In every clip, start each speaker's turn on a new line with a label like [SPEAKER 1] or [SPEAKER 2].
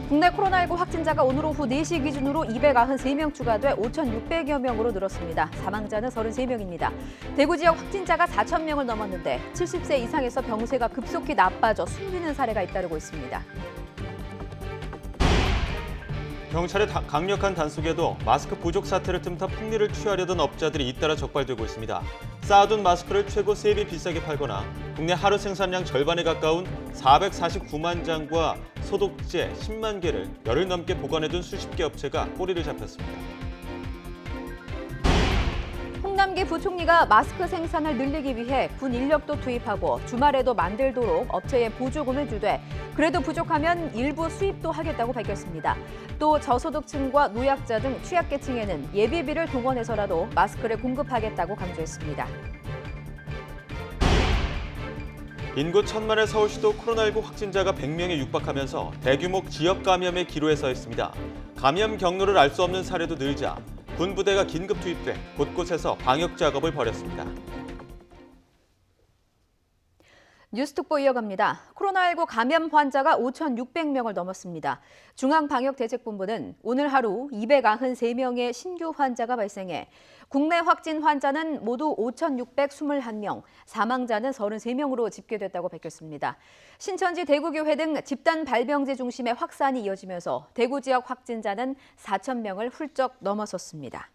[SPEAKER 1] 국내 코로나19 확진자가 오늘 오후 4시 기준으로 293명 추가돼 5,600여 명으로 늘었습니다. 사망자는 33명입니다. 대구 지역 확진자가 4,000명을 넘었는데 70세 이상에서 병세가 급속히 나빠져 숨지는 사례가 잇따르고 있습니다.
[SPEAKER 2] 경찰의 강력한 단속에도 마스크 부족 사태를 틈타 폭리를 취하려던 업자들이 잇따라 적발되고 있습니다. 쌓아둔 마스크를 최고 3배 비싸게 팔거나 국내 하루 생산량 절반에 가까운 449만 장과 소독제 10만 개를 열흘 넘게 보관해둔 수십 개 업체가 꼬리를 잡혔습니다.
[SPEAKER 1] 홍남기 부총리가 마스크 생산을 늘리기 위해 군 인력도 투입하고 주말에도 만들도록 업체에 보조금을 주되 그래도 부족하면 일부 수입도 하겠다고 밝혔습니다. 또 저소득층과 노약자 등 취약계층에는 예비비를 동원해서라도 마스크를 공급하겠다고 강조했습니다.
[SPEAKER 2] 인구 1,000만의 서울시도 코로나19 확진자가 100명에 육박하면서 대규모 지역 감염의 기로에 서 있습니다. 감염 경로를 알 수 없는 사례도 늘자 군 부대가 긴급 투입돼 곳곳에서 방역 작업을 벌였습니다.
[SPEAKER 1] 뉴스특보 이어갑니다. 코로나19 감염 환자가 5,600명을 넘었습니다. 중앙방역대책본부는 오늘 하루 293명의 신규 환자가 발생해 국내 확진 환자는 모두 5,621명, 사망자는 33명으로 집계됐다고 밝혔습니다. 신천지 대구교회 등 집단 발병제 중심의 확산이 이어지면서 대구 지역 확진자는 4,000명을 훌쩍 넘어섰습니다.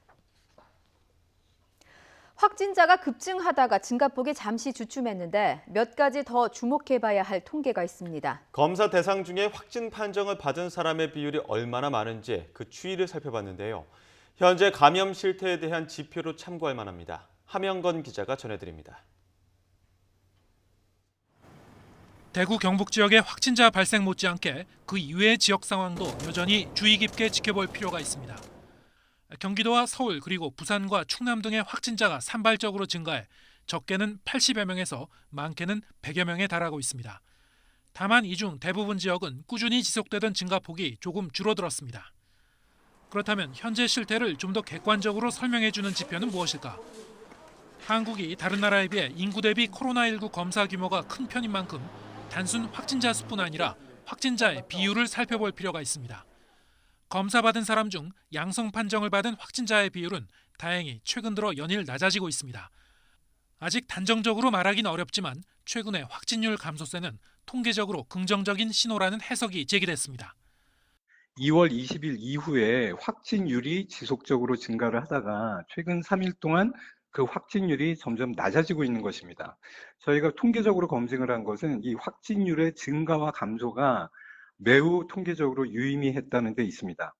[SPEAKER 1] 확진자가 급증하다가 증가폭이 잠시 주춤했는데 몇 가지 더 주목해봐야 할 통계가 있습니다.
[SPEAKER 2] 검사 대상 중에 확진 판정을 받은 사람의 비율이 얼마나 많은지 그 추이를 살펴봤는데요. 현재 감염 실태에 대한 지표로 참고할 만합니다. 함영건 기자가 전해드립니다.
[SPEAKER 3] 대구 경북 지역의 확진자 발생 못지않게 그 이외의 지역 상황도 여전히 주의 깊게 지켜볼 필요가 있습니다. 경기도와 서울 그리고 부산과 충남 등의 확진자가 산발적으로 증가해 적게는 80여 명에서 많게는 100여 명에 달하고 있습니다. 다만 이 중 대부분 지역은 꾸준히 지속되던 증가폭이 조금 줄어들었습니다. 그렇다면 현재 실태를 좀 더 객관적으로 설명해주는 지표는 무엇일까? 한국이 다른 나라에 비해 인구 대비 코로나19 검사 규모가 큰 편인 만큼 단순 확진자 수뿐 아니라 확진자의 비율을 살펴볼 필요가 있습니다. 검사받은 사람 중 양성 판정을 받은 확진자의 비율은 다행히 최근 들어 연일 낮아지고 있습니다. 아직 단정적으로 말하기는 어렵지만 최근의 확진율 감소세는 통계적으로 긍정적인 신호라는 해석이 제기됐습니다.
[SPEAKER 4] 2월 20일 이후에 확진율이 지속적으로 증가를 하다가 최근 3일 동안 그 확진율이 점점 낮아지고 있는 것입니다. 저희가 통계적으로 검증을 한 것은 이 확진율의 증가와 감소가 매우 통계적으로 유의미했다는 데 있습니다.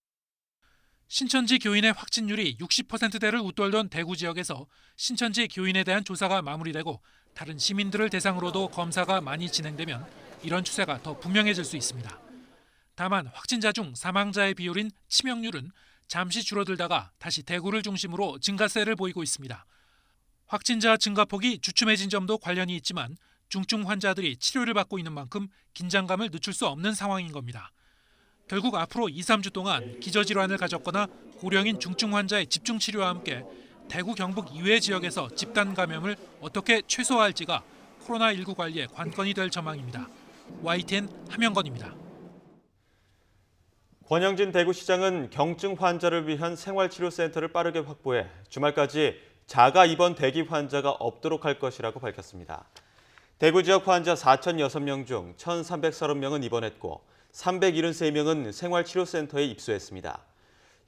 [SPEAKER 3] 신천지 교인의 확진율이 60%대를 웃돌던 대구 지역에서 신천지 교인에 대한 조사가 마무리되고 다른 시민들을 대상으로도 검사가 많이 진행되면 이런 추세가 더 분명해질 수 있습니다. 다만 확진자 중 사망자의 비율인 치명률은 잠시 줄어들다가 다시 대구를 중심으로 증가세를 보이고 있습니다. 확진자 증가폭이 주춤해진 점도 관련이 있지만 중증 환자들이 치료를 받고 있는 만큼 긴장감을 늦출 수 없는 상황인 겁니다. 결국 앞으로 2, 3주 동안 기저질환을 가졌거나 고령인 중증 환자의 집중 치료와 함께 대구 경북 이외 지역에서 집단 감염을 어떻게 최소화할지가 코로나19 관리의 관건이 될 전망입니다. YTN 함영건입니다.
[SPEAKER 2] 권영진 대구시장은 경증 환자를 위한 생활치료센터를 빠르게 확보해 주말까지 자가 입원 대기 환자가 없도록 할 것이라고 밝혔습니다. 대구 지역 환자 4,006명 중 1,330명은 입원했고 373명은 생활치료센터에 입소했습니다.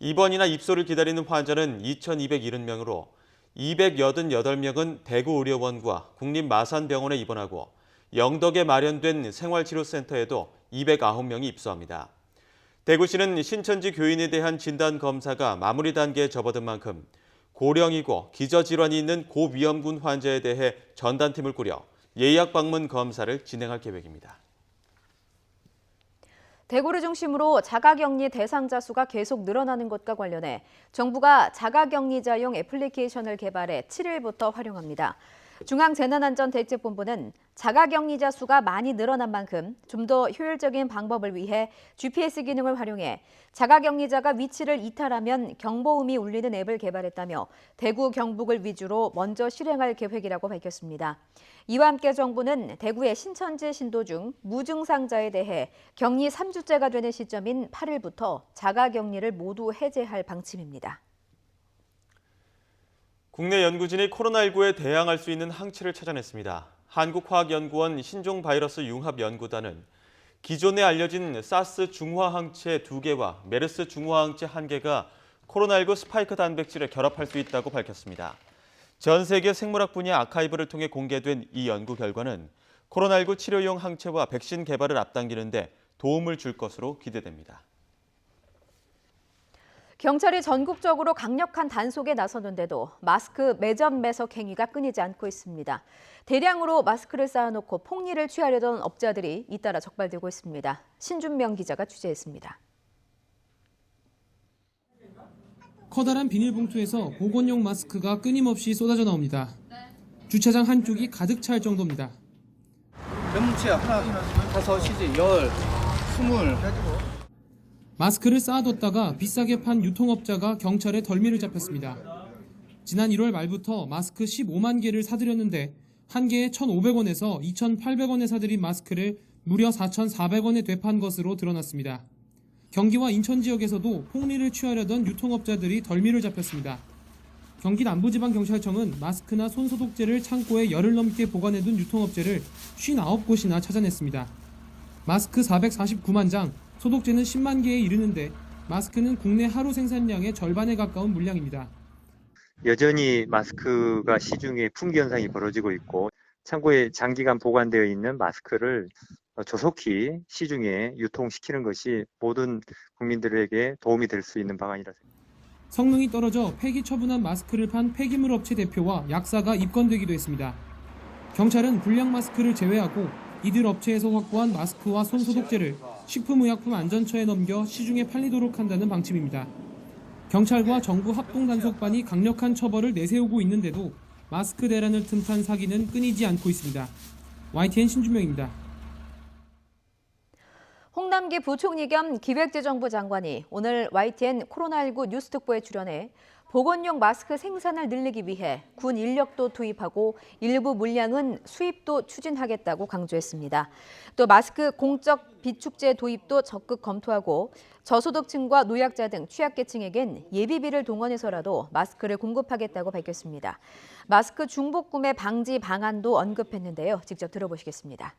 [SPEAKER 2] 입원이나 입소를 기다리는 환자는 2,270명으로 288명은 대구의료원과 국립마산병원에 입원하고 영덕에 마련된 생활치료센터에도 209명이 입소합니다. 대구시는 신천지 교인에 대한 진단검사가 마무리 단계에 접어든 만큼 고령이고 기저질환이 있는 고위험군 환자에 대해 전담팀을 꾸려 예약 방문 검사를 진행할 계획입니다.
[SPEAKER 1] 대구를 중심으로 자가격리 대상자 수가 계속 늘어나는 것과 관련해 정부가 자가격리자용 애플리케이션을 개발해 7일부터 활용합니다. 중앙재난안전대책본부는 자가격리자 수가 많이 늘어난 만큼 좀 더 효율적인 방법을 위해 GPS 기능을 활용해 자가격리자가 위치를 이탈하면 경보음이 울리는 앱을 개발했다며 대구, 경북을 위주로 먼저 실행할 계획이라고 밝혔습니다. 이와 함께 정부는 대구의 신천지 신도 중 무증상자에 대해 격리 3주째가 되는 시점인 8일부터 자가격리를 모두 해제할 방침입니다.
[SPEAKER 2] 국내 연구진이 코로나19에 대항할 수 있는 항체를 찾아냈습니다. 한국화학연구원 신종바이러스 융합연구단은 기존에 알려진 사스 중화항체 2개와 메르스 중화항체 1개가 코로나19 스파이크 단백질을 결합할 수 있다고 밝혔습니다. 전 세계 생물학 분야 아카이브를 통해 공개된 이 연구 결과는 코로나19 치료용 항체와 백신 개발을 앞당기는 데 도움을 줄 것으로 기대됩니다.
[SPEAKER 1] 경찰이 전국적으로 강력한 단속에 나서는데도 마스크 매점 매석 행위가 끊이지 않고 있습니다. 대량으로 마스크를 쌓아놓고 폭리를 취하려던 업자들이 잇따라 적발되고 있습니다. 신준명 기자가 취재했습니다.
[SPEAKER 5] 커다란 비닐봉투에서 보건용 마스크가 끊임없이 쏟아져 나옵니다. 주차장 한쪽이 가득 찰 정도입니다.
[SPEAKER 6] 몇 뭉치야? 하나, 다섯, 시지, 열, 20.
[SPEAKER 5] 마스크를 쌓아뒀다가 비싸게 판 유통업자가 경찰에 덜미를 잡혔습니다. 지난 1월 말부터 마스크 15만 개를 사들였는데 한 개에 1,500원에서 2,800원에 사들인 마스크를 무려 4,400원에 되판 것으로 드러났습니다. 경기와 인천 지역에서도 폭리를 취하려던 유통업자들이 덜미를 잡혔습니다. 경기 남부지방경찰청은 마스크나 손소독제를 창고에 열흘 넘게 보관해둔 유통업체를 59곳이나 찾아냈습니다. 마스크 449만 장, 소독제는 10만 개에 이르는데 마스크는 국내 하루 생산량의 절반에 가까운 물량입니다.
[SPEAKER 7] 여전히 마스크가 시중에 품귀 현상이 벌어지고 있고 창고에 장기간 보관되어 있는 마스크를 조속히 시중에 유통시키는 것이 모든 국민들에게 도움이 될 수 있는 방안이라 생각합니다.
[SPEAKER 5] 성능이 떨어져 폐기 처분한 마스크를 판 폐기물 업체 대표와 약사가 입건되기도 했습니다. 경찰은 불량 마스크를 제외하고 이들 업체에서 확보한 마스크와 손소독제를 식품의약품안전처에 넘겨 시중에 팔리도록 한다는 방침입니다. 경찰과 정부 합동단속반이 강력한 처벌을 내세우고 있는데도 마스크 대란을 틈탄 사기는 끊이지 않고 있습니다. YTN 신준명입니다.
[SPEAKER 1] 홍남기 부총리 겸 기획재정부 장관이 오늘 YTN 코로나19 뉴스특보에 출연해 보건용 마스크 생산을 늘리기 위해 군 인력도 투입하고 일부 물량은 수입도 추진하겠다고 강조했습니다. 또 마스크 공적 비축제 도입도 적극 검토하고 저소득층과 노약자 등 취약계층에겐 예비비를 동원해서라도 마스크를 공급하겠다고 밝혔습니다. 마스크 중복 구매 방지 방안도 언급했는데요. 직접 들어보시겠습니다.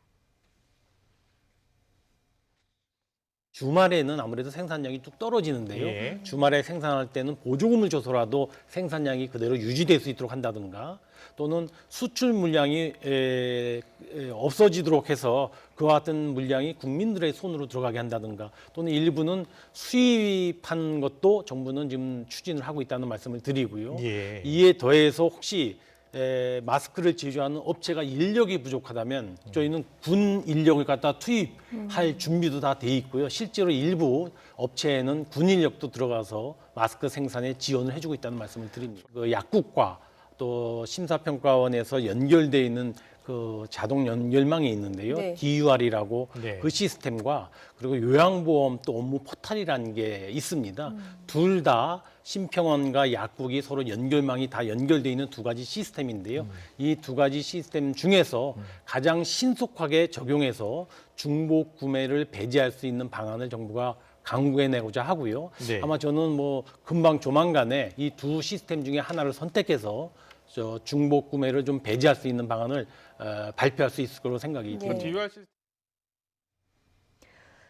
[SPEAKER 8] 주말에는 아무래도 생산량이 뚝 떨어지는데요.
[SPEAKER 9] 예.
[SPEAKER 8] 주말에 생산할 때는 보조금을 줘서라도 생산량이 그대로 유지될 수 있도록 한다든가 또는 수출 물량이 없어지도록 해서 그와 같은 물량이 국민들의 손으로 들어가게 한다든가 또는 일부는 수입한 것도 정부는 지금 추진을 하고 있다는 말씀을 드리고요.
[SPEAKER 9] 예.
[SPEAKER 8] 이에 더해서 혹시 마스크를 제조하는 업체가 인력이 부족하다면 저희는 군 인력을 갖다 투입할 준비도 다 돼 있고요. 실제로 일부 업체에는 군 인력도 들어가서 마스크 생산에 지원을 해주고 있다는 말씀을 드립니다. 그 약국과 또 심사평가원에서 연결돼 있는 그 자동 연결망이 있는데요.
[SPEAKER 1] 네.
[SPEAKER 8] DUR이라고
[SPEAKER 9] 네.
[SPEAKER 8] 그 시스템과 그리고 요양보험 또 업무 포탈이라는 게 있습니다. 둘 다 심평원과 약국이 서로 연결망이 다 연결돼 있는 두 가지 시스템인데요. 이 두 가지 시스템 중에서 가장 신속하게 적용해서 중복 구매를 배제할 수 있는 방안을 정부가 강구해내고자 하고요.
[SPEAKER 9] 네.
[SPEAKER 8] 아마 저는 뭐 금방 조만간에 이 두 시스템 중에 하나를 선택해서 중복 구매를 좀 배제할 수 있는 방안을 발표할 수 있을 거로 생각이 듭니다.
[SPEAKER 1] 네.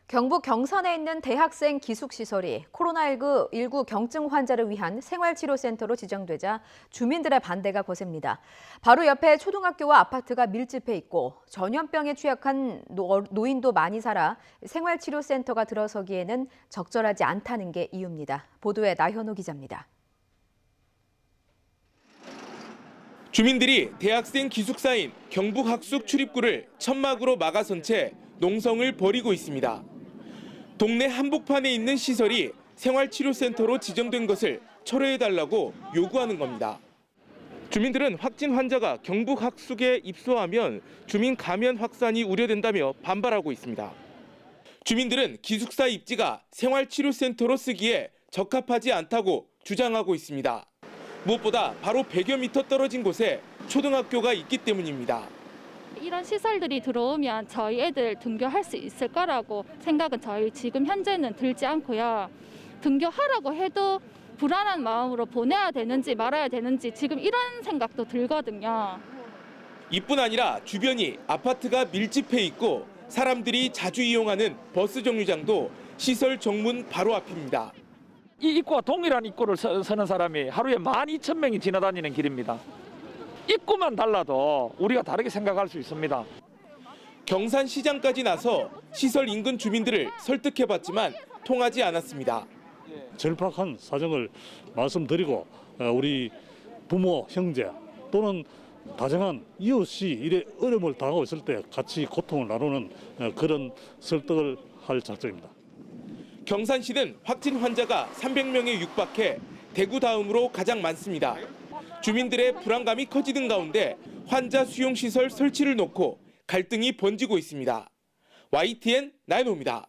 [SPEAKER 1] 경북 경선에 있는 대학생 기숙시설이 코로나19 경증 환자를 위한 생활치료센터로 지정되자 주민들의 반대가 거셉니다. 바로 옆에 초등학교와 아파트가 밀집해 있고 전염병에 취약한 노인도 많이 살아 생활치료센터가 들어서기에는 적절하지 않다는 게 이유입니다. 보도에 나현우 기자입니다.
[SPEAKER 10] 주민들이 대학생 기숙사인 경북학숙 출입구를 천막으로 막아선 채 농성을 벌이고 있습니다. 동네 한복판에 있는 시설이 생활치료센터로 지정된 것을 철회해달라고 요구하는 겁니다. 주민들은 확진 환자가 경북 학숙에 입소하면 주민 감염 확산이 우려된다며 반발하고 있습니다. 주민들은 기숙사 입지가 생활치료센터로 쓰기에 적합하지 않다고 주장하고 있습니다. 무엇보다 바로 100여 미터 떨어진 곳에 초등학교가 있기 때문입니다.
[SPEAKER 9] 이런 시설들이 들어오면 저희 애들 등교할 수 있을 거라고 생각은 저희 지금 현재는 들지 않고요. 등교하라고 해도 불안한 마음으로 보내야 되는지 말아야 되는지 지금 이런 생각도 들거든요.
[SPEAKER 10] 이뿐 아니라 주변이 아파트가 밀집해 있고 사람들이 자주 이용하는 버스 정류장도 시설 정문 바로 앞입니다.
[SPEAKER 11] 이 입구와 동일한 입구를 서는 사람이 하루에 12,000명이 지나다니는 길입니다. 입구만 달라도 우리가 다르게 생각할 수 있습니다.
[SPEAKER 10] 경산시장까지 나서 시설 인근 주민들을 설득해봤지만 통하지 않았습니다.
[SPEAKER 12] 절박한 사정을 말씀드리고 우리 부모, 형제 또는 다정한 이웃이 이래 어려움을 당하고 있을 때 같이 고통을 나누는 그런 설득을 할 작정입니다.
[SPEAKER 10] 경산시는 확진 환자가 300명에 육박해 대구 다음으로 가장 많습니다. 주민들의 불안감이 커지는 가운데 환자 수용시설 설치를 놓고 갈등이 번지고 있습니다. YTN 나인호입니다.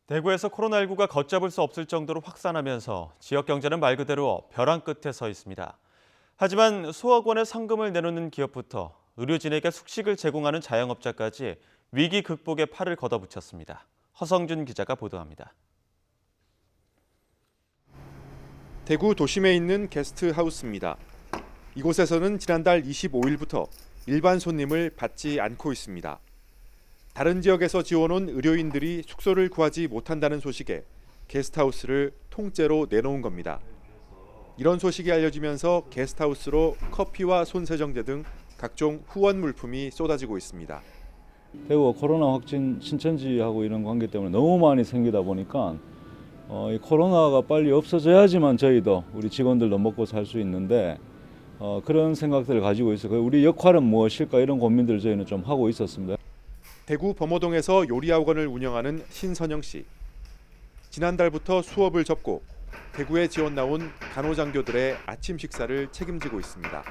[SPEAKER 2] 대구에서 코로나19가 걷잡을 수 없을 정도로 확산하면서 지역 경제는 말 그대로 벼랑 끝에 서 있습니다. 하지만 수억 원의 상금을 내놓는 기업부터 의료진에게 숙식을 제공하는 자영업자까지 위기 극복에 팔을 걷어붙였습니다. 허성준 기자가 보도합니다.
[SPEAKER 13] 대구 도심에 있는 게스트하우스입니다. 이곳에서는 지난달 25일부터 일반 손님을 받지 않고 있습니다. 다른 지역에서 지원온 의료인들이 숙소를 구하지 못한다는 소식에 게스트하우스를 통째로 내놓은 겁니다. 이런 소식이 알려지면서 게스트하우스로 커피와 손세정제 등 각종 후원 물품이 쏟아지고 있습니다.
[SPEAKER 14] 대구가 코로나 확진 신천지하고 이런 관계 때문에 너무 많이 생기다 보니까 이 코로나가 빨리 없어져야지만 저희도 우리 직원들도 먹고 살 수 있는데 그런 생각들을 가지고 있어요. 우리 역할은 무엇일까 이런 고민들을 저희는 좀 하고 있었습니다.
[SPEAKER 13] 대구 범어동에서 요리학원을 운영하는 신선영 씨. 지난달부터 수업을 접고 대구에 지원 나온 간호장교들의 아침 식사를 책임지고 있습니다.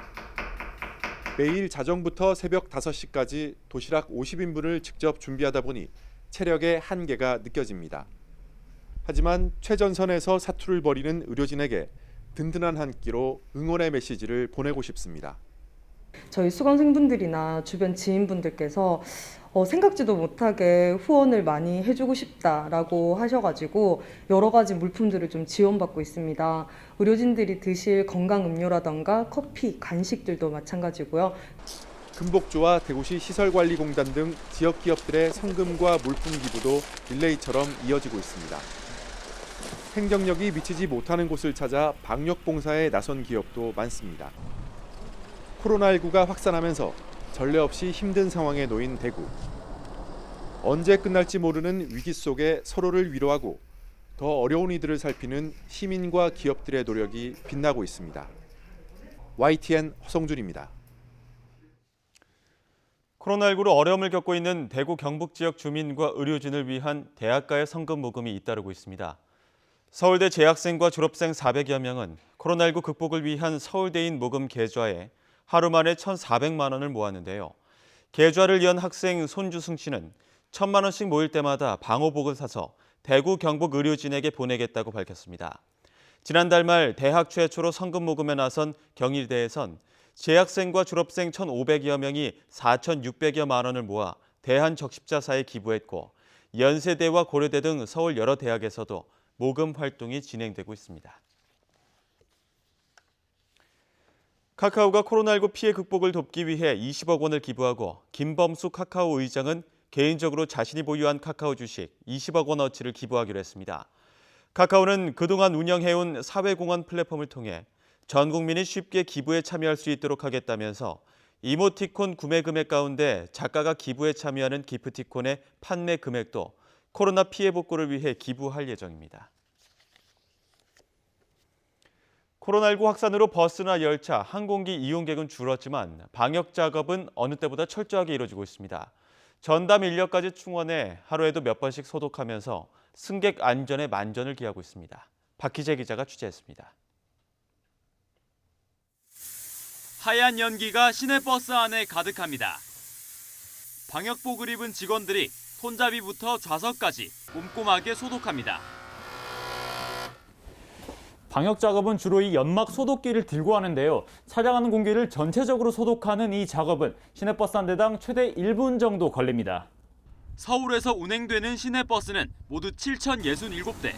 [SPEAKER 13] 매일 자정부터 새벽 5시까지 도시락 50인분을 직접 준비하다 보니 체력의 한계가 느껴집니다. 하지만 최전선에서 사투를 벌이는 의료진에게 든든한 한 끼로 응원의 메시지를 보내고 싶습니다.
[SPEAKER 15] 저희 수강생분들이나 주변 지인분들께서 생각지도 못하게 후원을 많이 해주고 싶다라고 하셔가지고 여러 가지 물품들을 좀 지원받고 있습니다. 의료진들이 드실 건강음료라던가 커피, 간식들도 마찬가지고요.
[SPEAKER 13] 금복주와 대구시 시설관리공단 등 지역 기업들의 성금과 물품 기부도 릴레이처럼 이어지고 있습니다. 행정력이 미치지 못하는 곳을 찾아 방역 봉사에 나선 기업도 많습니다. 코로나19가 확산하면서 전례 없이 힘든 상황에 놓인 대구. 언제 끝날지 모르는 위기 속에 서로를 위로하고 더 어려운 이들을 살피는 시민과 기업들의 노력이 빛나고 있습니다. YTN 허성준입니다.
[SPEAKER 2] 코로나19로 어려움을 겪고 있는 대구 경북 지역 주민과 의료진을 위한 대학가의 성금 모금이 잇따르고 있습니다. 서울대 재학생과 졸업생 400여 명은 코로나19 극복을 위한 서울대인 모금 계좌에 하루 만에 1,400만 원을 모았는데요. 계좌를 연 학생 손주승 씨는 1,000만 원씩 모일 때마다 방호복을 사서 대구 경북 의료진에게 보내겠다고 밝혔습니다. 지난달 말 대학 최초로 성금 모금에 나선 경희대에선 재학생과 졸업생 1,500여 명이 4,600여만 원을 모아 대한적십자사에 기부했고 연세대와 고려대 등 서울 여러 대학에서도 모금 활동이 진행되고 있습니다. 카카오가 코로나19 피해 극복을 돕기 위해 20억 원을 기부하고 김범수 카카오 의장은 개인적으로 자신이 보유한 카카오 주식 20억 원어치를 기부하기로 했습니다. 카카오는 그동안 운영해온 사회공헌 플랫폼을 통해 전 국민이 쉽게 기부에 참여할 수 있도록 하겠다면서 이모티콘 구매 금액 가운데 작가가 기부에 참여하는 기프티콘의 판매 금액도 코로나 피해 복구를 위해 기부할 예정입니다. 코로나19 확산으로 버스나 열차, 항공기 이용객은 줄었지만 방역 작업은 어느 때보다 철저하게 이루어지고 있습니다. 전담 인력까지 충원해 하루에도 몇 번씩 소독하면서 승객 안전에 만전을 기하고 있습니다. 박희재 기자가 취재했습니다.
[SPEAKER 16] 하얀 연기가 시내버스 안에 가득합니다. 방역복을 입은 직원들이 손잡이부터 좌석까지 꼼꼼하게 소독합니다.
[SPEAKER 17] 방역 작업은 주로 이 연막 소독기를 들고 하는데요. 찾아가는 공기를 전체적으로 소독하는 이 작업은 시내버스 한 대당 최대 1분 정도 걸립니다.
[SPEAKER 16] 서울에서 운행되는 시내버스는 모두 7,067대.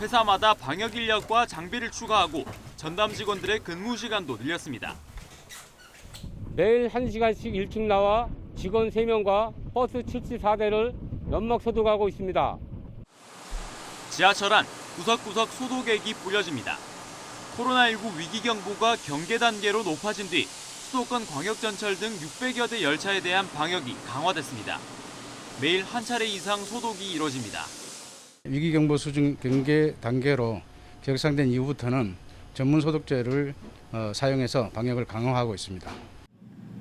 [SPEAKER 16] 회사마다 방역 인력과 장비를 추가하고 전담 직원들의 근무 시간도 늘렸습니다.
[SPEAKER 18] 매일 1시간씩 일찍 나와 직원 3명과 버스 74대를 연막 소독하고 있습니다.
[SPEAKER 16] 지하철 안 구석구석 소독액이 뿌려집니다. 코로나19 위기 경보가 경계 단계로 높아진 뒤 수도권 광역전철 등 600여 대 열차에 대한 방역이 강화됐습니다. 매일 한 차례 이상 소독이 이뤄집니다.
[SPEAKER 6] 위기경보 수준 경계 단계로 격상된 이후부터는 전문 소독제를 사용해서 방역을 강화하고 있습니다.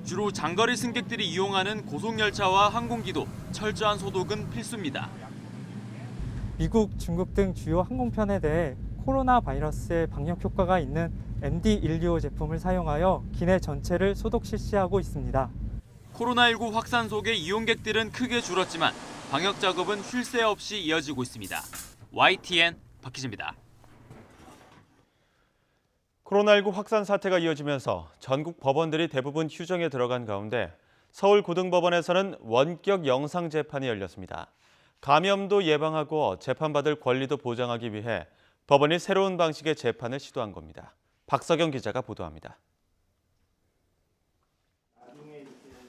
[SPEAKER 16] 주로 장거리 승객들이 이용하는 고속열차와 항공기도 철저한 소독은 필수입니다.
[SPEAKER 19] 미국, 중국 등 주요 항공편에 대해 코로나 바이러스의 방역 효과가 있는 MD125 제품을 사용하여 기내 전체를 소독 실시하고 있습니다.
[SPEAKER 16] 코로나19 확산 속에 이용객들은 크게 줄었지만 방역 작업은 쉴 새 없이 이어지고 있습니다. YTN 박희재입니다.
[SPEAKER 2] 코로나19 확산 사태가 이어지면서 전국 법원들이 대부분 휴정에 들어간 가운데 서울고등법원에서는 원격 영상 재판이 열렸습니다. 감염도 예방하고 재판받을 권리도 보장하기 위해 법원이 새로운 방식의 재판을 시도한 겁니다. 박석영 기자가 보도합니다.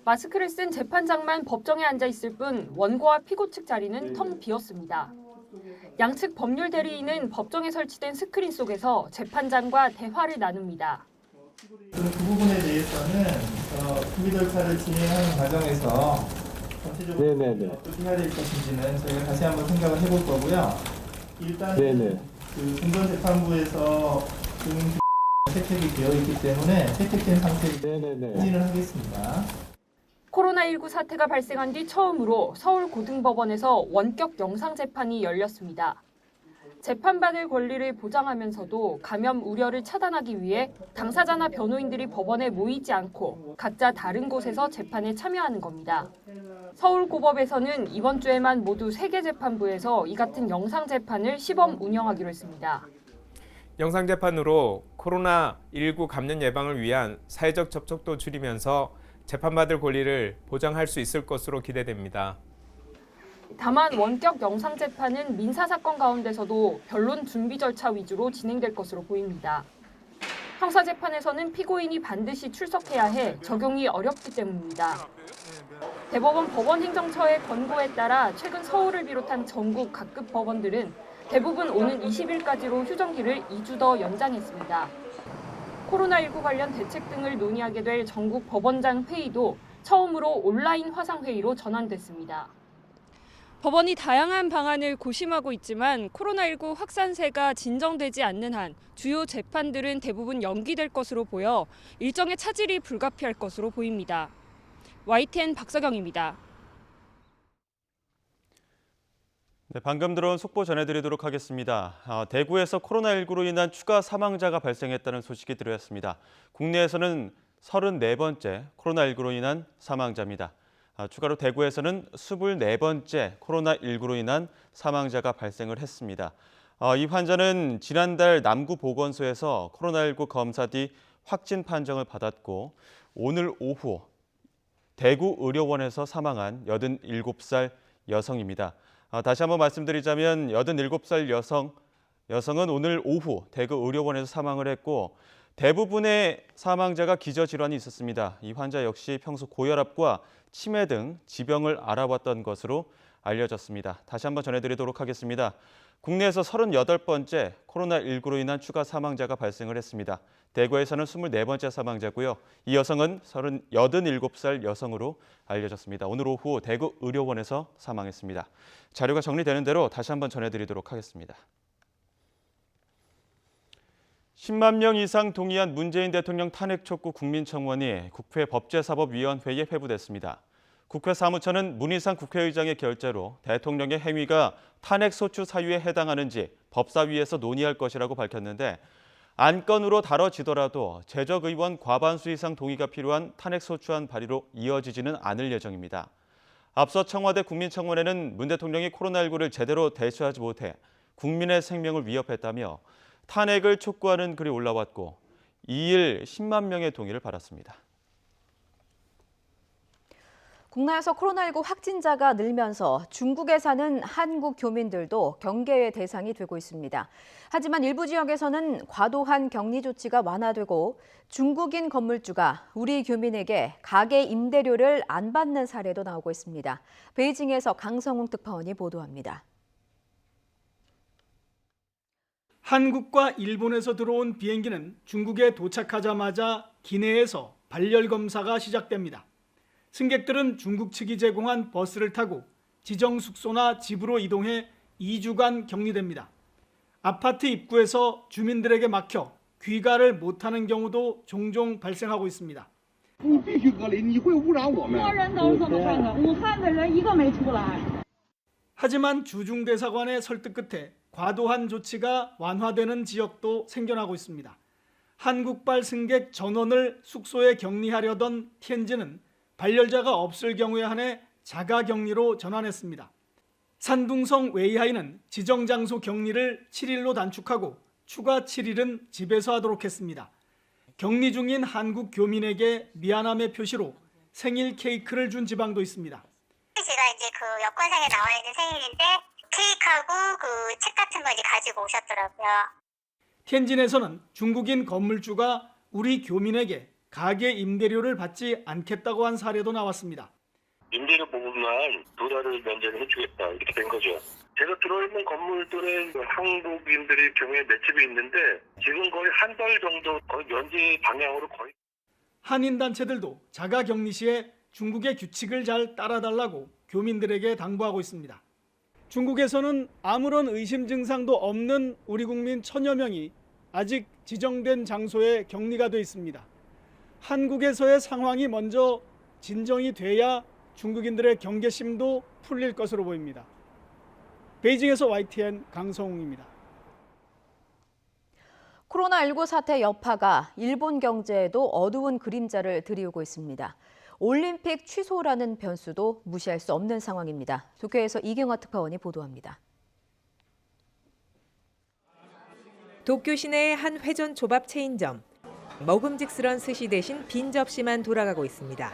[SPEAKER 20] 마스크를 쓴 재판장만 법정에 앉아 있을 뿐 원고와 피고 측 자리는 텅 비었습니다. 양측 법률 대리인은 법정에 설치된 스크린 속에서 재판장과 대화를 나눕니다.
[SPEAKER 21] 그 부분에 대해서는 준비 절차를 진행하는 과정에서 전체적으로 어떻게 해야 될 것인지는 저희가 다시 한번 생각을 해볼 거고요. 일단은 그 중전재판부에서 채택이 되어 있기 때문에 채택된 상태를 확인을 하겠습니다.
[SPEAKER 20] 코로나19 사태가 발생한 뒤 처음으로 서울고등법원에서 원격 영상 재판이 열렸습니다. 재판받을 권리를 보장하면서도 감염 우려를 차단하기 위해 당사자나 변호인들이 법원에 모이지 않고 각자 다른 곳에서 재판에 참여하는 겁니다. 서울고법에서는 이번 주에만 모두 3개 재판부에서 이 같은 영상 재판을 시범 운영하기로 했습니다.
[SPEAKER 22] 영상 재판으로 코로나19 감염 예방을 위한 사회적 접촉도 줄이면서 재판받을 권리를 보장할 수 있을 것으로 기대됩니다.
[SPEAKER 20] 다만 원격 영상 재판은 민사 사건 가운데서도 변론 준비 절차 위주로 진행될 것으로 보입니다. 형사 재판에서는 피고인이 반드시 출석해야 해 적용이 어렵기 때문입니다. 대법원 법원행정처의 권고에 따라 최근 서울을 비롯한 전국 각급 법원들은 대부분 오는 20일까지로 휴정기를 2주 더 연장했습니다. 코로나19 관련 대책 등을 논의하게 될 전국 법원장 회의도 처음으로 온라인 화상회의로 전환됐습니다.
[SPEAKER 23] 법원이 다양한 방안을 고심하고 있지만 코로나19 확산세가 진정되지 않는 한 주요 재판들은 대부분 연기될 것으로 보여 일정의 차질이 불가피할 것으로 보입니다. YTN 박서경입니다.
[SPEAKER 2] 네, 방금 들어온 속보 전해드리도록 하겠습니다. 대구에서 코로나19로 인한 추가 사망자가 발생했다는 소식이 들어왔습니다. 국내에서는 34번째 코로나19로 인한 사망자입니다. 추가로 대구에서는 24번째 코로나19로 인한 사망자가 발생을 했습니다. 이 환자는 지난달 남구보건소에서 코로나19 검사 뒤 확진 판정을 받았고 오늘 오후 대구의료원에서 사망한 87살 여성입니다. 다시 한번 말씀드리자면 87살 여성은 오늘 오후 대구의료원에서 사망을 했고 대부분의 사망자가 기저질환이 있었습니다. 이 환자 역시 평소 고혈압과 치매 등 지병을 앓아왔던 것으로 알려졌습니다. 다시 한번 전해드리도록 하겠습니다. 국내에서 38번째 코로나19로 인한 추가 사망자가 발생을 했습니다. 대구에서는 24번째 사망자고요. 이 여성은 87살 여성으로 알려졌습니다. 오늘 오후 대구의료원에서 사망했습니다. 자료가 정리되는 대로 다시 한번 전해드리도록 하겠습니다. 10만 명 이상 동의한 문재인 대통령 탄핵 촉구 국민청원이 국회 법제사법위원회에 회부됐습니다. 국회 사무처는 문희상 국회의장의 결재로 대통령의 행위가 탄핵소추 사유에 해당하는지 법사위에서 논의할 것이라고 밝혔는데 안건으로 다뤄지더라도 재적의원 과반수 이상 동의가 필요한 탄핵소추안 발의로 이어지지는 않을 예정입니다. 앞서 청와대 국민청원에는 문 대통령이 코로나19를 제대로 대처하지 못해 국민의 생명을 위협했다며 탄핵을 촉구하는 글이 올라왔고 2일 10만 명의 동의를 받았습니다.
[SPEAKER 1] 국내에서 코로나19 확진자가 늘면서 중국에 사는 한국 교민들도 경계의 대상이 되고 있습니다. 하지만 일부 지역에서는 과도한 격리 조치가 완화되고 중국인 건물주가 우리 교민에게 가게 임대료를 안 받는 사례도 나오고 있습니다. 베이징에서 강성웅 특파원이 보도합니다.
[SPEAKER 3] 한국과 일본에서 들어온 비행기는 중국에 도착하자마자 기내에서 발열 검사가 시작됩니다. 승객들은 중국 측이 제공한 버스를 타고 지정 숙소나 집으로 이동해 2주간 격리됩니다. 아파트 입구에서 주민들에게 막혀 귀가를 못하는 경우도 종종 발생하고 있습니다. 하지만 주중대사관의 설득 끝에 과도한 조치가 완화되는 지역도 생겨나고 있습니다. 한국발 승객 전원을 숙소에 격리하려던 티엔진은 발열자가 없을 경우에 한해 자가격리로 전환했습니다. 산둥성 웨이하이는 지정장소 격리를 7일로 단축하고 추가 7일은 집에서 하도록 했습니다. 격리 중인 한국 교민에게 미안함의 표시로 생일 케이크를 준 지방도 있습니다.
[SPEAKER 4] 제가 이제 그 여권상에 나와 있는 생일인데 케이크하고 그 책 같은 거 이제 가지고 오셨더라고요.
[SPEAKER 3] 티엔진에서는 중국인 건물주가 우리 교민에게 가게 임대료를 받지 않겠다고 한 사례도 나왔습니다.
[SPEAKER 7] 임대료 부분만 2달을 면제를 해주겠다 이렇게 된 거죠. 제가 들어있는 건물들은 한국인들이 경우에 몇 집이 있는데 지금 거의 한 달 정도 거의 면제 방향으로 거의.
[SPEAKER 3] 한인단체들도 자가격리 시에 중국의 규칙을 잘 따라달라고 교민들에게 당부하고 있습니다. 중국에서는 아무런 의심 증상도 없는 우리 국민 1000여 명이 아직 지정된 장소에 격리가 돼 있습니다. 한국에서의 상황이 먼저 진정이 돼야 중국인들의 경계심도 풀릴 것으로 보입니다. 베이징에서 YTN 강성웅입니다.
[SPEAKER 1] 코로나19 사태 여파가 일본 경제에도 어두운 그림자를 들이우고 있습니다. 올림픽 취소라는 변수도 무시할 수 없는 상황입니다. 도쿄에서 이경화 특파원이 보도합니다.
[SPEAKER 24] 도쿄 시내의 한 회전 초밥 체인점. 먹음직스런 스시 대신 빈 접시만 돌아가고 있습니다.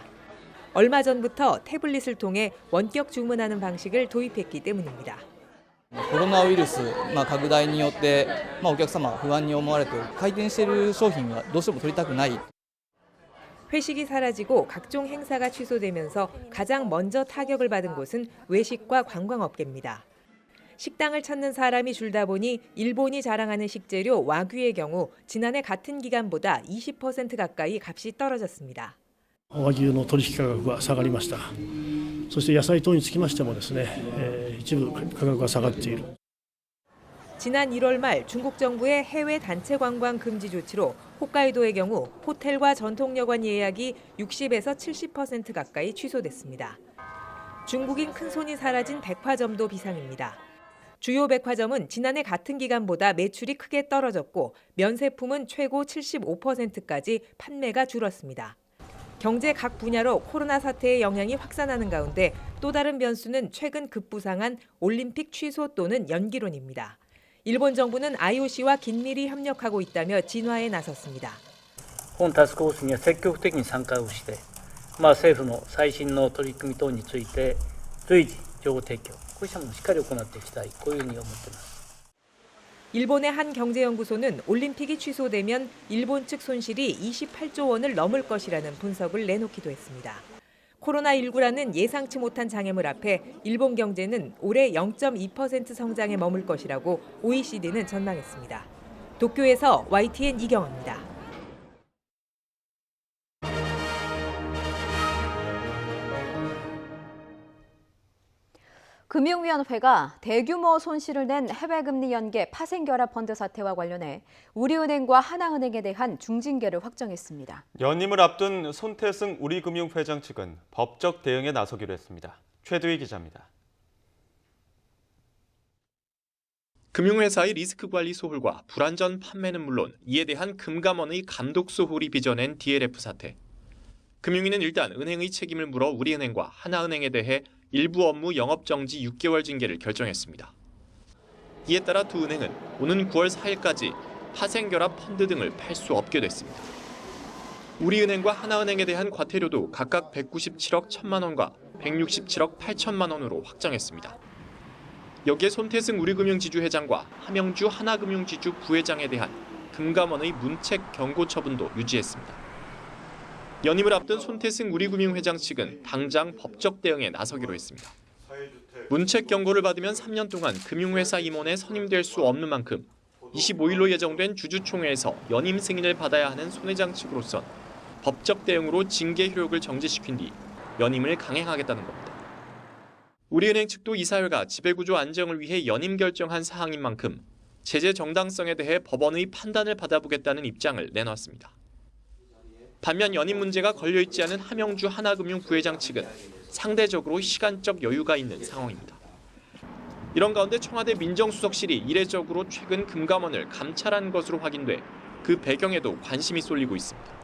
[SPEAKER 24] 얼마 전부터 태블릿을 통해 원격 주문하는 방식을 도입했기 때문입니다.
[SPEAKER 25] コロナウイルス拡大によってお客様が不安に思われて回転している商品はどうしても取りたくない。
[SPEAKER 24] 회식이 사라지고 각종 행사가 취소되면서 가장 먼저 타격을 받은 곳은 외식과 관광업계입니다. 식당을 찾는 사람이 줄다 보니 일본이 자랑하는 식재료 와규의 경우 지난해 같은 기간보다 20% 가까이 값이 떨어졌습니다.
[SPEAKER 26] 和牛の取引価格が下がりました。そして野菜等につきましてもですね、一部価格が下がっている。
[SPEAKER 24] 지난 1월 말 중국 정부의 해외 단체 관광 금지 조치로 홋카이도의 경우 호텔과 전통여관 예약이 60에서 70% 가까이 취소됐습니다. 중국인 큰손이 사라진 백화점도 비상입니다. 주요 백화점은 지난해 같은 기간보다 매출이 크게 떨어졌고 면세품은 최고 75%까지 판매가 줄었습니다. 경제 각 분야로 코로나 사태의 영향이 확산하는 가운데 또 다른 변수는 최근 급부상한 올림픽 취소 또는 연기론입니다. 일본 정부는 IOC와 긴밀히 협력하고 있다며 진화에 나섰습니다.
[SPEAKER 27] 本タスクフォースには積極的に参加をして、政府の最新の取り組み等について随時情報提供、こうしたものをしっかり行っていきたい、こういうふうに思っています。
[SPEAKER 24] 일본의 한 경제연구소는 올림픽이 취소되면 일본 측 손실이 28조 원을 넘을 것이라는 분석을 내놓기도 했습니다. 코로나19라는 예상치 못한 장애물 앞에 일본 경제는 올해 0.2% 성장에 머물 것이라고 OECD는 전망했습니다. 도쿄에서 YTN 이경화입니다.
[SPEAKER 1] 금융위원회가 대규모 손실을 낸 해외금리 연계 파생결합 펀드 사태와 관련해 우리은행과 하나은행에 대한 중징계를 확정했습니다.
[SPEAKER 2] 연임을 앞둔 손태승 우리금융회장 측은 법적 대응에 나서기로 했습니다. 최두희 기자입니다.
[SPEAKER 5] 금융회사의 리스크 관리 소홀과 불안전 판매는 물론 이에 대한 금감원의 감독 소홀이 빚어낸 DLF 사태. 금융위는 일단 은행의 책임을 물어 우리은행과 하나은행에 대해 일부 업무 영업정지 6개월 징계를 결정했습니다. 이에 따라 두 은행은 오는 9월 4일까지 파생결합 펀드 등을 팔 수 없게 됐습니다. 우리은행과 하나은행에 대한 과태료도 각각 197억 1천만 원과 167억 8천만 원으로 확정했습니다. 여기에 손태승 우리금융지주 회장과 함영주 하나금융지주 부회장에 대한 금감원의 문책 경고 처분도 유지했습니다. 연임을 앞둔 손태승 우리금융회장 측은 당장 법적 대응에 나서기로 했습니다. 문책 경고를 받으면 3년 동안 금융회사 임원에 선임될 수 없는 만큼 25일로 예정된 주주총회에서 연임 승인을 받아야 하는 손 회장 측으로선 법적 대응으로 징계 효력을 정지시킨 뒤 연임을 강행하겠다는 겁니다. 우리은행 측도 이사회가 지배구조 안정을 위해 연임 결정한 사항인 만큼 제재 정당성에 대해 법원의 판단을 받아보겠다는 입장을 내놨습니다. 반면 연임 문제가 걸려있지 않은 함영주 하나금융 부회장 측은 상대적으로 시간적 여유가 있는 상황입니다. 이런 가운데 청와대 민정수석실이 이례적으로 최근 금감원을 감찰한 것으로 확인돼 그 배경에도 관심이 쏠리고 있습니다.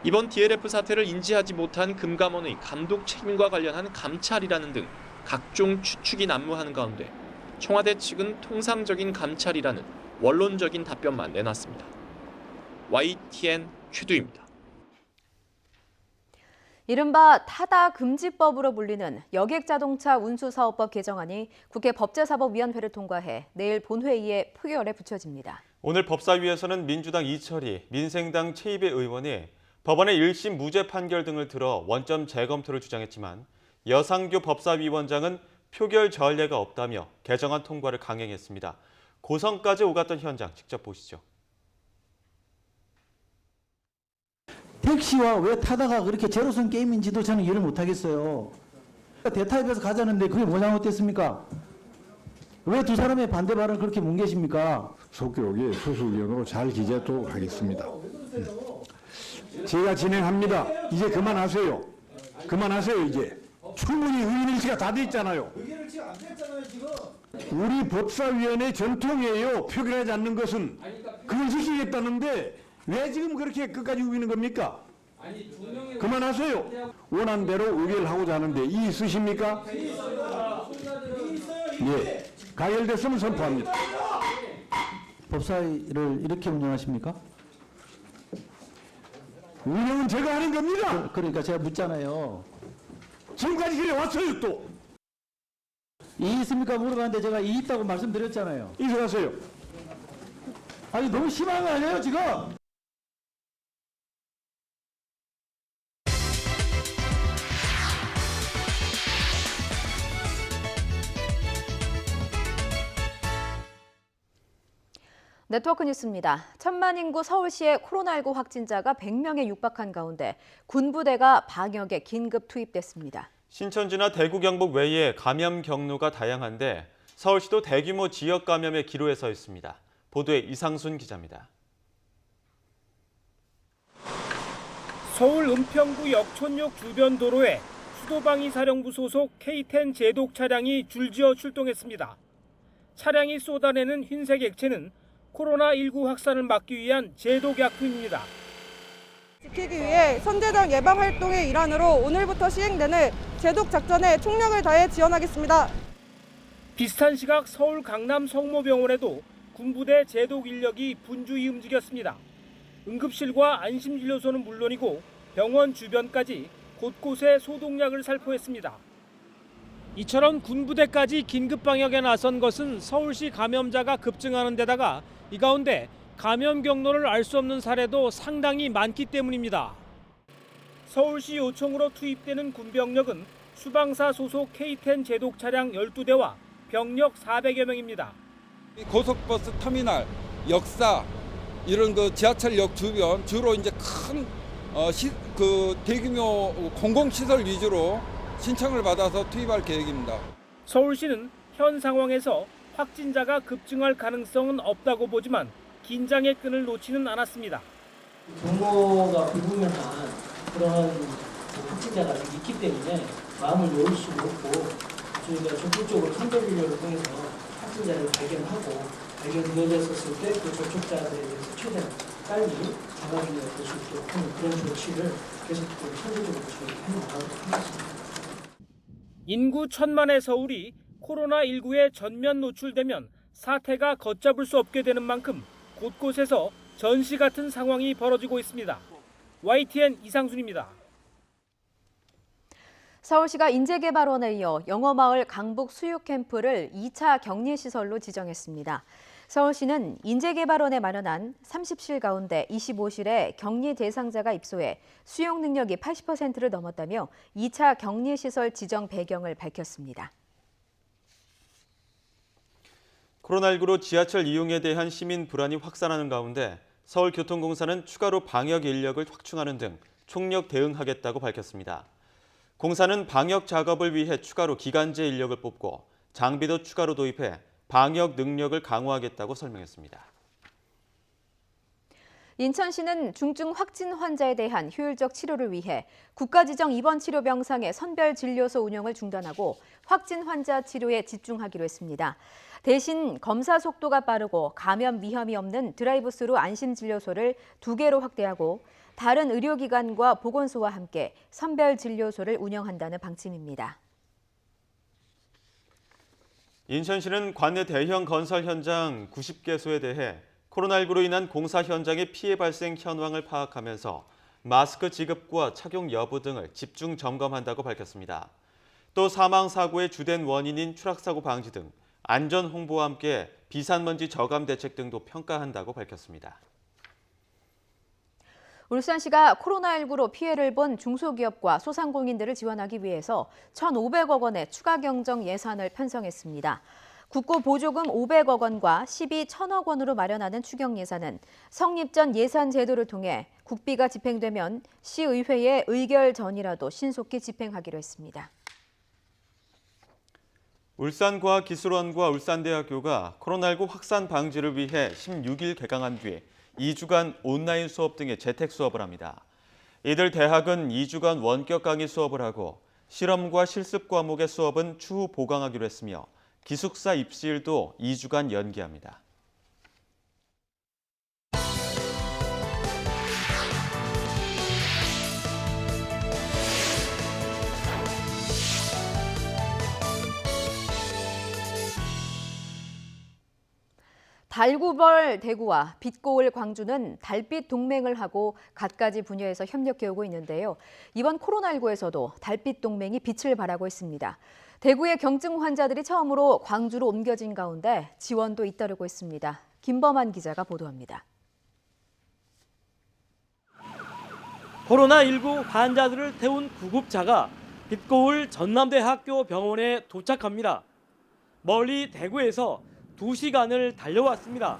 [SPEAKER 5] 이번 DLF 사태를 인지하지 못한 금감원의 감독 책임과 관련한 감찰이라는 등 각종 추측이 난무하는 가운데 청와대 측은 통상적인 감찰이라는 원론적인 답변만 내놨습니다. YTN 최두입니다.
[SPEAKER 1] 이른바 타다 금지법으로 불리는 여객자동차 운수사업법 개정안이 국회 법제사법위원회를 통과해 내일 본회의에 표결에 붙여집니다.
[SPEAKER 2] 오늘 법사위에서는 민주당 이철희, 민생당 최이배 의원이 법원의 1심 무죄 판결 등을 들어 원점 재검토를 주장했지만 여상규 법사위원장은 표결 전례가 없다며 개정안 통과를 강행했습니다. 고성까지 오갔던 현장 직접 보시죠.
[SPEAKER 8] 택시와 왜 타다가 그렇게 제로섬 게임인지도 저는 이해를 못하겠어요. 대타협에서 가자는데 그게 뭐 잘못됐습니까? 왜 두 사람의 반대 발언을 그렇게 뭉개십니까?
[SPEAKER 9] 속기록이 소수위원으로 잘 기재하도록 하겠습니다. 제가 진행합니다. 이제 그만하세요. 그만하세요 이제. 충분히 의견일치가 다 돼 있잖아요.
[SPEAKER 8] 의견일치가 안 됐잖아요 지금.
[SPEAKER 9] 우리 법사위원회 전통이에요. 표결하지 않는 것은. 그걸 지키겠다는데 왜 지금 그렇게 끝까지 우기는 겁니까? 그만하세요. 원한대로 의결하고자 하는데 이 있으십니까? 예. 가결됐으면 선포합니다.
[SPEAKER 8] 법사위를 이렇게 운영하십니까?
[SPEAKER 9] 운영은 제가 하는 겁니다.
[SPEAKER 8] 그러니까 제가 묻잖아요.
[SPEAKER 9] 지금까지 그래 왔어요 또.
[SPEAKER 8] 이의 있습니까 물어봤는데 제가 이의 있다고 말씀드렸잖아요.
[SPEAKER 9] 인정하세요.
[SPEAKER 8] 아니 너무 심한 거 아니에요 지금?
[SPEAKER 1] 네트워크 뉴스입니다. 1000만 인구 서울시의 코로나19 확진자가 100명에 육박한 가운데 군부대가 방역에 긴급 투입됐습니다.
[SPEAKER 2] 신천지나 대구 경북 외에 감염 경로가 다양한데 서울시도 대규모 지역 감염의 기로에 서 있습니다. 보도에 이상순 기자입니다.
[SPEAKER 10] 서울 은평구 역촌역 주변 도로에 수도방위사령부 소속 K10 제독 차량이 줄지어 출동했습니다. 차량이 쏟아내는 흰색 액체는 코로나19 확산을 막기 위한 제독 약품입니다.
[SPEAKER 11] 지키기 위해 선제적 예방 활동의 일환으로 오늘부터 시행되는 제독 작전에 총력을 다해 지원하겠습니다.
[SPEAKER 10] 비슷한 시각 서울 강남 성모병원에도 군부대 제독 인력이 분주히 움직였습니다. 응급실과 안심진료소는 물론이고 병원 주변까지 곳곳에 소독약을 살포했습니다. 이처럼 군부대까지 긴급 방역에 나선 것은 서울시 감염자가 급증하는 데다가 이 가운데 감염 경로를 알 수 없는 사례도 상당히 많기 때문입니다. 서울시 요청으로 투입되는 군병력은 수방사 소속 K10 제독 차량 12대와 병력 400여 명입니다.
[SPEAKER 12] 고속버스 터미널, 역사 이런 그 지하철역 주변 주로 이제 큰 대규모 공공시설 위주로 신청을 받아서 투입할 계획입니다.
[SPEAKER 10] 서울시는 현 상황에서 확진자가 급증할 가능성은 없다고 보지만 긴장의 끈을 놓지는 않았습니다.
[SPEAKER 6] 경로가 불분명한 그런 확진자가 아직 있기 때문에 마음을 놓을 수가 없고 저희가 적극적으로 선별진료를 통해서 확진자를 발견되었을 때 그 접촉자들에 대해서 최대한 빨리 자가진료가 될 수 있도록 하는 그런 조치를 계속적으로 선제적으로 저희가 해나가도록 하겠습니다.
[SPEAKER 10] 인구 1,000만의 서울이 코로나19에 전면 노출되면 사태가 걷잡을 수 없게 되는 만큼 곳곳에서 전시 같은 상황이 벌어지고 있습니다. YTN 이상순입니다.
[SPEAKER 1] 서울시가 인재개발원에 이어 영어마을 강북 수육캠프를 2차 격리시설로 지정했습니다. 서울시는 인재개발원에 마련한 30실 가운데 25실에 격리 대상자가 입소해 수용 능력이 80%를 넘었다며 2차 격리시설 지정 배경을 밝혔습니다.
[SPEAKER 2] 코로나19로 지하철 이용에 대한 시민 불안이 확산하는 가운데 서울교통공사는 추가로 방역 인력을 확충하는 등 총력 대응하겠다고 밝혔습니다. 공사는 방역 작업을 위해 추가로 기간제 인력을 뽑고 장비도 추가로 도입해 방역 능력을 강화하겠다고 설명했습니다.
[SPEAKER 1] 인천시는 중증 확진 환자에 대한 효율적 치료를 위해 국가지정 입원치료병상의 선별진료소 운영을 중단하고 확진 환자 치료에 집중하기로 했습니다. 대신 검사 속도가 빠르고 감염 위험이 없는 드라이브스루 안심진료소를 2개로 확대하고 다른 의료기관과 보건소와 함께 선별진료소를 운영한다는 방침입니다.
[SPEAKER 2] 인천시는 관내 대형 건설 현장 90개소에 대해 코로나19로 인한 공사 현장의 피해 발생 현황을 파악하면서 마스크 지급과 착용 여부 등을 집중 점검한다고 밝혔습니다. 또 사망 사고의 주된 원인인 추락사고 방지 등 안전 홍보와 함께 비산먼지 저감 대책 등도 평가한다고 밝혔습니다.
[SPEAKER 1] 울산시가 코로나19로 피해를 본 중소기업과 소상공인들을 지원하기 위해서 1,500억 원의 추가 경정 예산을 편성했습니다. 국고 보조금 500억 원과 시비 1,000억 원으로 마련하는 추경 예산은 성립 전 예산 제도를 통해 국비가 집행되면 시의회의 의결 전이라도 신속히 집행하기로 했습니다.
[SPEAKER 2] 울산과학기술원과 울산대학교가 코로나19 확산 방지를 위해 16일 개강한 뒤 2주간 온라인 수업 등의 재택 수업을 합니다. 이들 대학은 2주간 원격 강의 수업을 하고 실험과 실습 과목의 수업은 추후 보강하기로 했으며 기숙사 입시일도 2주간 연기합니다.
[SPEAKER 1] 달구벌 대구와 빛고울 광주는 달빛 동맹을 하고 갖가지 분야에서 협력해오고 있는데요. 이번 코로나19에서도 달빛 동맹이 빛을 발하고 있습니다. 대구의 경증 환자들이 처음으로 광주로 옮겨진 가운데 지원도 잇따르고 있습니다. 김범한 기자가 보도합니다.
[SPEAKER 13] 코로나19 환자들을 태운 구급차가 빛고울 전남대학교 병원에 도착합니다. 멀리 대구에서 2시간을 달려왔습니다.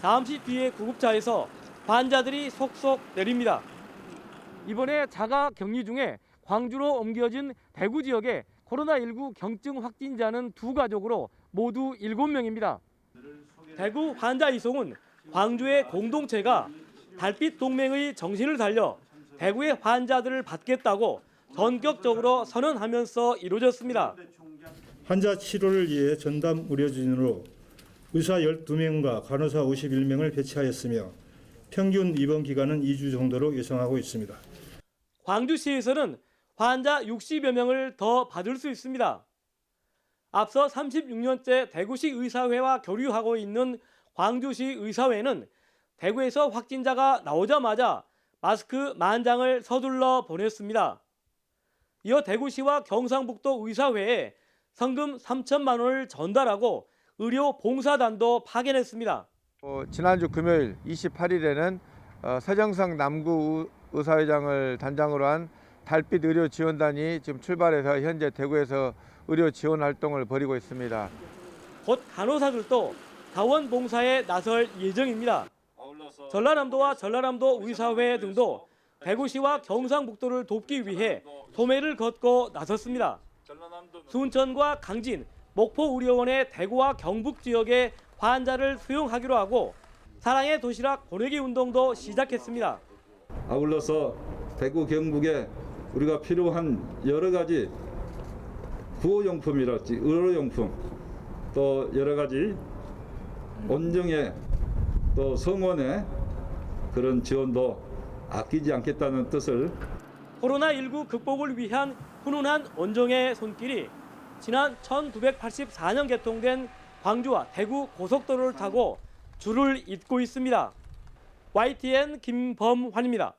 [SPEAKER 13] 잠시 뒤에 구급차에서 환자들이 속속 내립니다. 이번에 자가 격리 중에 광주로 옮겨진 대구 지역의 코로나19 경증 확진자는 2가족으로 모두 7명입니다. 대구 환자 이송은 광주의 공동체가 달빛 동맹의 정신을 살려 대구의 환자들을 받겠다고 전격적으로 선언하면서 이루어졌습니다.
[SPEAKER 14] 환자 치료를 위해 전담 의료진으로 의사 12명과 간호사 51명을 배치하였으며 평균 입원 기간은 2주 정도로 예상하고 있습니다.
[SPEAKER 13] 광주시에서는 환자 60여 명을 더 받을 수 있습니다. 앞서 36년째 대구시 의사회와 교류하고 있는 광주시 의사회는 대구에서 확진자가 나오자마자 마스크 10,000장을 서둘러 보냈습니다. 이어 대구시와 경상북도 의사회에 성금 3천만 원을 전달하고 의료 봉사단도 파견했습니다.
[SPEAKER 15] 지난주 금요일 28일에는 서정성 남구 의사회장을 단장으로 한 달빛 의료 지원단이 지금 출발해서 현재 대구에서 의료 지원 활동을 벌이고 있습니다.
[SPEAKER 13] 곧 간호사들도 자원봉사에 나설 예정입니다. 전라남도와 전라남도 의사회 등도 대구시와 경상북도를 돕기 위해 소매를 걷고 나섰습니다. 순천과 강진, 목포의료원의 대구와 경북 지역에 환자를 수용하기로 하고 사랑의 도시락 보내기 운동도 시작했습니다.
[SPEAKER 16] 아울러서 대구 경북에 우리가 필요한 여러 가지 구호용품이랄지 의료용품 또 여러 가지 온정의 또 성원의 그런 지원도 아끼지 않겠다는 뜻을
[SPEAKER 13] 코로나19 극복을 위한 훈훈한 온정의 손길이 지난 1984년 개통된 광주와 대구 고속도로를 타고 줄을 잇고 있습니다. YTN 김범환입니다.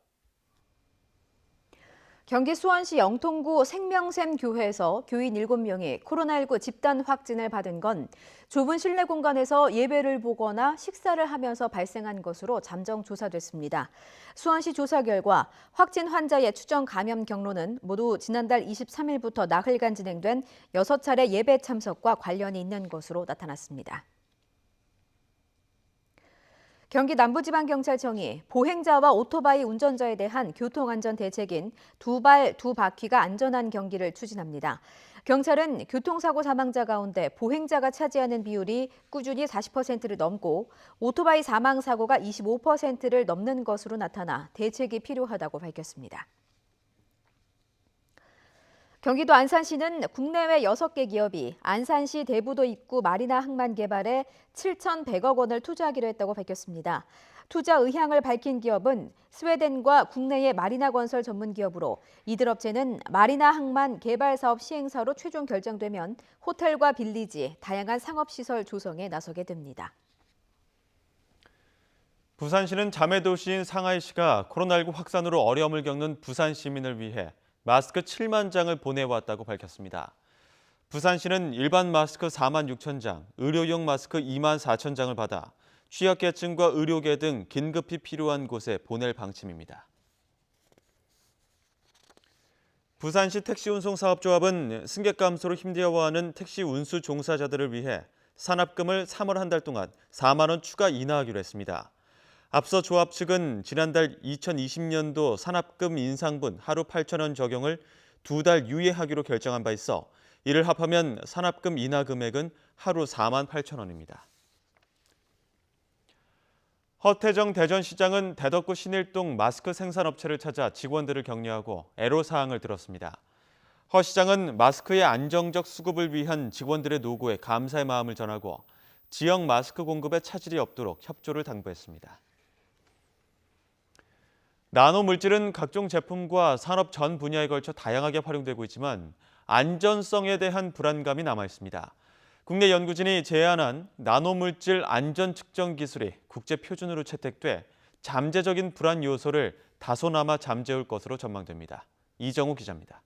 [SPEAKER 1] 경기 수원시 영통구 생명샘 교회에서 교인 7명이 코로나19 집단 확진을 받은 건 좁은 실내 공간에서 예배를 보거나 식사를 하면서 발생한 것으로 잠정 조사됐습니다. 수원시 조사 결과 확진 환자의 추정 감염 경로는 모두 지난달 23일부터 나흘간 진행된 6차례 예배 참석과 관련이 있는 것으로 나타났습니다. 경기 남부지방경찰청이 보행자와 오토바이 운전자에 대한 교통안전 대책인 두 발 두 바퀴가 안전한 경기를 추진합니다. 경찰은 교통사고 사망자 가운데 보행자가 차지하는 비율이 꾸준히 40%를 넘고 오토바이 사망 사고가 25%를 넘는 것으로 나타나 대책이 필요하다고 밝혔습니다. 경기도 안산시는 국내외 6개 기업이 안산시 대부도 입구 마리나 항만 개발에 7,100억 원을 투자하기로 했다고 밝혔습니다. 투자 의향을 밝힌 기업은 스웨덴과 국내의 마리나 건설 전문 기업으로 이들 업체는 마리나 항만 개발 사업 시행사로 최종 결정되면 호텔과 빌리지, 다양한 상업시설 조성에 나서게 됩니다.
[SPEAKER 2] 부산시는 자매도시인 상하이시가 코로나19 확산으로 어려움을 겪는 부산 시민을 위해 마스크 7만 장을 보내왔다고 밝혔습니다. 부산시는 일반 마스크 4만 6천 장, 의료용 마스크 2만 4천 장을 받아 취약계층과 의료계 등 긴급히 필요한 곳에 보낼 방침입니다. 부산시 택시운송사업조합은 승객 감소로 힘겨워하는 택시 운수 종사자들을 위해 산업금을 3월 한 달 동안 4만 원 추가 인하하기로 했습니다. 앞서 조합 측은 지난달 2020년도 산업금 인상분 하루 8천 원 적용을 2달 유예하기로 결정한 바 있어 이를 합하면 산업금 인하 금액은 하루 4만 8천 원입니다. 허태정 대전시장은 대덕구 신일동 마스크 생산업체를 찾아 직원들을 격려하고 애로사항을 들었습니다. 허 시장은 마스크의 안정적 수급을 위한 직원들의 노고에 감사의 마음을 전하고 지역 마스크 공급에 차질이 없도록 협조를 당부했습니다. 나노물질은 각종 제품과 산업 전 분야에 걸쳐 다양하게 활용되고 있지만 안전성에 대한 불안감이 남아 있습니다. 국내 연구진이 제안한 나노물질 안전 측정 기술이 국제 표준으로 채택돼 잠재적인 불안 요소를 다소나마 잠재울 것으로 전망됩니다. 이정우 기자입니다.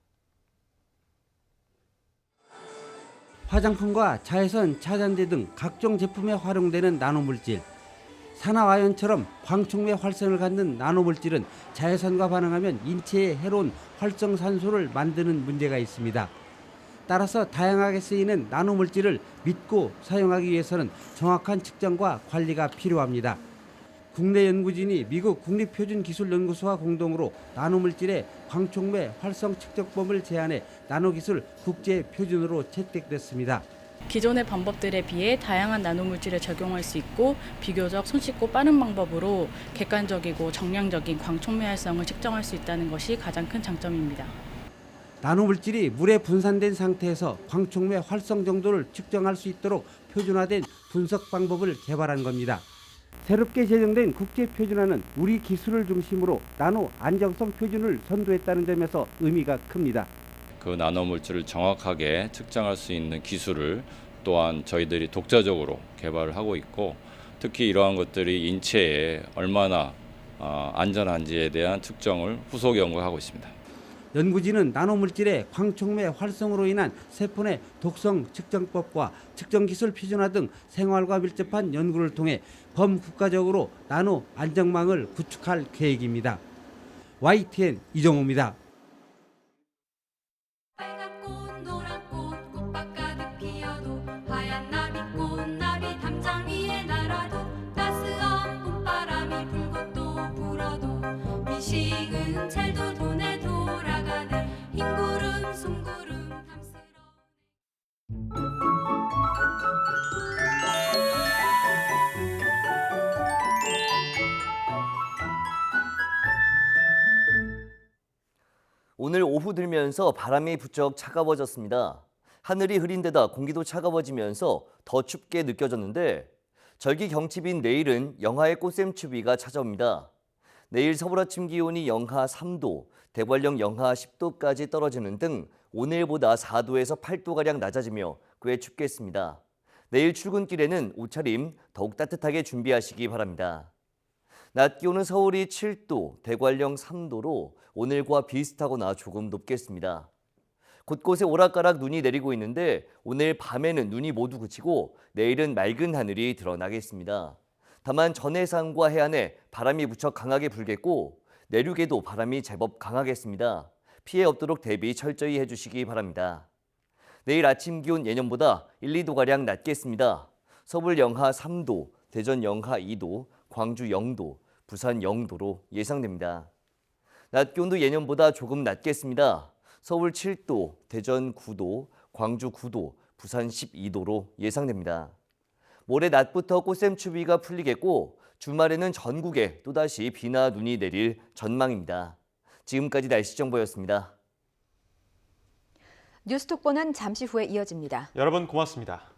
[SPEAKER 17] 화장품과 자외선 차단제 등 각종 제품에 활용되는 나노물질. 산화와연처럼 광촉매 활성을 갖는 나노물질은 자외선과 반응하면 인체에 해로운 활성산소를 만드는 문제가 있습니다. 따라서 다양하게 쓰이는 나노물질을 믿고 사용하기 위해서는 정확한 측정과 관리가 필요합니다. 국내 연구진이 미국 국립표준기술연구소와 공동으로 나노물질의 광촉매 활성 측정법을 제안해 나노기술 국제표준으로 채택됐습니다.
[SPEAKER 18] 기존의 방법들에 비해 다양한 나노물질에 적용할 수 있고 비교적 손쉽고 빠른 방법으로 객관적이고 정량적인 광촉매 활성을 측정할 수 있다는 것이 가장 큰 장점입니다.
[SPEAKER 17] 나노물질이 물에 분산된 상태에서 광촉매 활성 정도를 측정할 수 있도록 표준화된 분석 방법을 개발한 겁니다. 새롭게 제정된 국제표준화는 우리 기술을 중심으로 나노 안정성 표준을 선도했다는 점에서 의미가 큽니다.
[SPEAKER 19] 그 나노물질을 정확하게 측정할 수 있는 기술을 또한 저희들이 독자적으로 개발을 하고 있고 특히 이러한 것들이 인체에 얼마나 안전한지에 대한 측정을 후속 연구하고 있습니다.
[SPEAKER 17] 연구진은 나노물질의 광촉매 활성으로 인한 세포내 독성 측정법과 측정기술 표준화 등 생활과 밀접한 연구를 통해 범국가적으로 나노 안정망을 구축할 계획입니다. YTN 이정우입니다.
[SPEAKER 20] 식은 찰도 돈에 돌아가네 흰구름 송구름 탐스러
[SPEAKER 3] 오늘 오후 들면서 바람이 부쩍 차가워졌습니다. 하늘이 흐린 데다 공기도 차가워지면서 더 춥게 느껴졌는데 절기 경칩인 내일은 영하의 꽃샘추위가 찾아옵니다. 내일 서울 아침 기온이 영하 3도, 대관령 영하 10도까지 떨어지는 등 오늘보다 4도에서 8도가량 낮아지며 꽤 춥겠습니다. 내일 출근길에는 옷차림 더욱 따뜻하게 준비하시기 바랍니다. 낮 기온은 서울이 7도, 대관령 3도로 오늘과 비슷하거나 조금 높겠습니다. 곳곳에 오락가락 눈이 내리고 있는데 오늘 밤에는 눈이 모두 그치고 내일은 맑은 하늘이 드러나겠습니다. 다만 전해상과 해안에 바람이 무척 강하게 불겠고 내륙에도 바람이 제법 강하겠습니다. 피해 없도록 대비 철저히 해주시기 바랍니다. 내일 아침 기온 예년보다 1, 2도가량 낮겠습니다. 서울 영하 3도, 대전 영하 2도, 광주 0도, 부산 0도로 예상됩니다. 낮 기온도 예년보다 조금 낮겠습니다. 서울 7도, 대전 9도, 광주 9도, 부산 12도로 예상됩니다. 모레 낮부터 꽃샘추위가 풀리겠고 주말에는 전국에 또다시 비나 눈이 내릴 전망입니다. 지금까지 날씨 정보였습니다.
[SPEAKER 1] 뉴스톡보는 잠시 후에 이어집니다.
[SPEAKER 2] 여러분 고맙습니다.